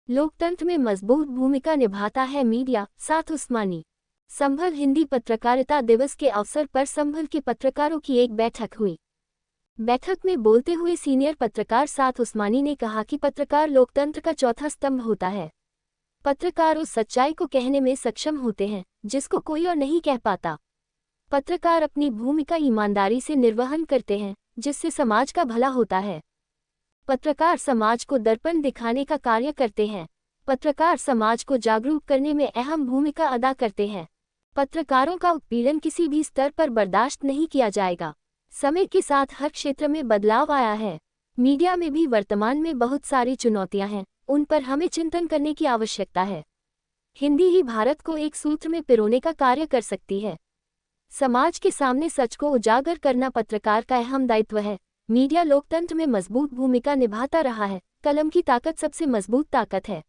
लोकतंत्र में मजबूत भूमिका निभाता है मीडिया। साथ उस्मानी। संभल हिंदी पत्रकारिता दिवस के अवसर पर संभल के पत्रकारों की एक बैठक हुई। बैठक में बोलते हुए सीनियर पत्रकार साथ उस्मानी ने कहा कि पत्रकार लोकतंत्र का चौथा स्तंभ होता है। पत्रकार उस सच्चाई को कहने में सक्षम होते हैं जिसको कोई और नहीं कह पाता। पत्रकार अपनी भूमिका ईमानदारी से निर्वहन करते हैं जिससे समाज का भला होता है। पत्रकार समाज को दर्पण दिखाने का कार्य करते हैं। पत्रकार समाज को जागरूक करने में अहम भूमिका अदा करते हैं। पत्रकारों का उत्पीड़न किसी भी स्तर पर बर्दाश्त नहीं किया जाएगा। समय के साथ हर क्षेत्र में बदलाव आया है। मीडिया में भी वर्तमान में बहुत सारी चुनौतियां हैं, उन पर हमें चिंतन करने की आवश्यकता है। हिंदी ही भारत को एक सूत्र में पिरोने का कार्य कर सकती है। समाज के सामने सच को उजागर करना पत्रकार का अहम दायित्व है। मीडिया लोकतंत्र में मजबूत भूमिका निभाता रहा है। कलम की ताकत सबसे मजबूत ताकत है।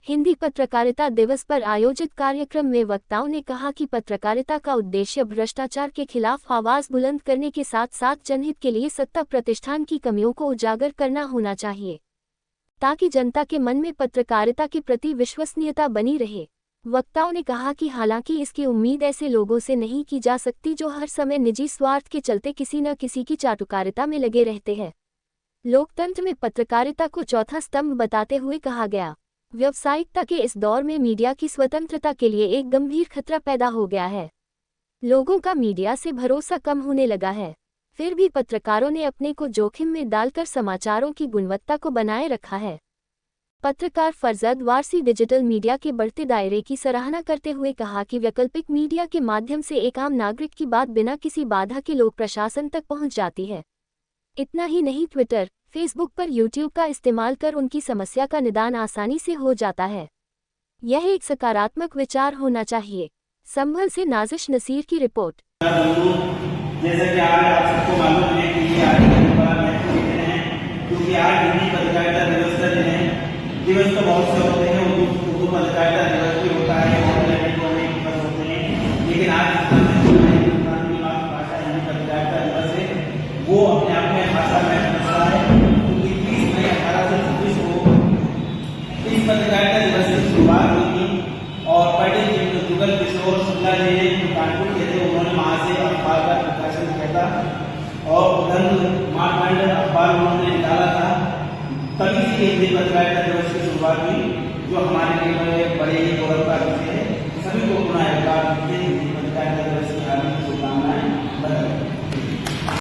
हिंदी पत्रकारिता दिवस पर आयोजित कार्यक्रम में वक्ताओं ने कहा कि पत्रकारिता का उद्देश्य भ्रष्टाचार के खिलाफ आवाज बुलंद करने के साथ साथ जनहित के लिए सत्ता प्रतिष्ठान की कमियों को उजागर करना होना चाहिए, ताकि जनता के मन में पत्रकारिता के प्रति विश्वसनीयता बनी रहे। वक्ताओं ने कहा कि हालांकि इसकी उम्मीद ऐसे लोगों से नहीं की जा सकती जो हर समय निजी स्वार्थ के चलते किसी न किसी की चाटुकारिता में लगे रहते हैं। लोकतंत्र में पत्रकारिता को चौथा स्तंभ बताते हुए कहा गया, व्यावसायिकता के इस दौर में मीडिया की स्वतंत्रता के लिए एक गंभीर खतरा पैदा हो गया है। लोगों का मीडिया से भरोसा कम होने लगा है। फिर भी पत्रकारों ने अपने को जोखिम में डालकर समाचारों की गुणवत्ता को बनाए रखा है। पत्रकार फरजद वारसी डिजिटल मीडिया के बढ़ते दायरे की सराहना करते हुए कहा कि वैकल्पिक मीडिया के माध्यम से एक आम नागरिक की बात बिना किसी बाधा के लोक प्रशासन तक पहुंच जाती है। इतना ही नहीं, ट्विटर, फेसबुक पर यूट्यूब का इस्तेमाल कर उनकी समस्या का निदान आसानी से हो जाता है। यह एक सकारात्मक विचार होना चाहिए। संभल से नाजिश नसीर की रिपोर्ट। जैसा कि आज आप सबको मालूम है कि आज क्योंकि आज हिंदी पत्रकारिता दिवस का दिन है। दिवस तो बहुत से होते हैं, उर्दू पत्रकारिता दिवस भी होता है और अनेक दिवस होते हैं, लेकिन आज हिंदुस्तान की मातृभाषा हिंदी पत्रकारिता दिवस है। वो अपने आप में भाषा में मसला है, क्योंकि 30 मई 1826 को इस पत्रकारिता दिवस की शुरुआत हुई थी और पंडित जुगल किशोर शुक्ला जी ने कानपुर के थे, उन्होंने वहां से अखबार का प्रकाशन किया था और मानदंड अखबार उन्होंने निकाला था। तभी से हिंदी पत्रकारिता दिवस की शुरुआत हुई, जो हमारे लिए बड़े ही गौरव का विषय है। सभी को पुनः हिंदी पत्रकारिता दिवस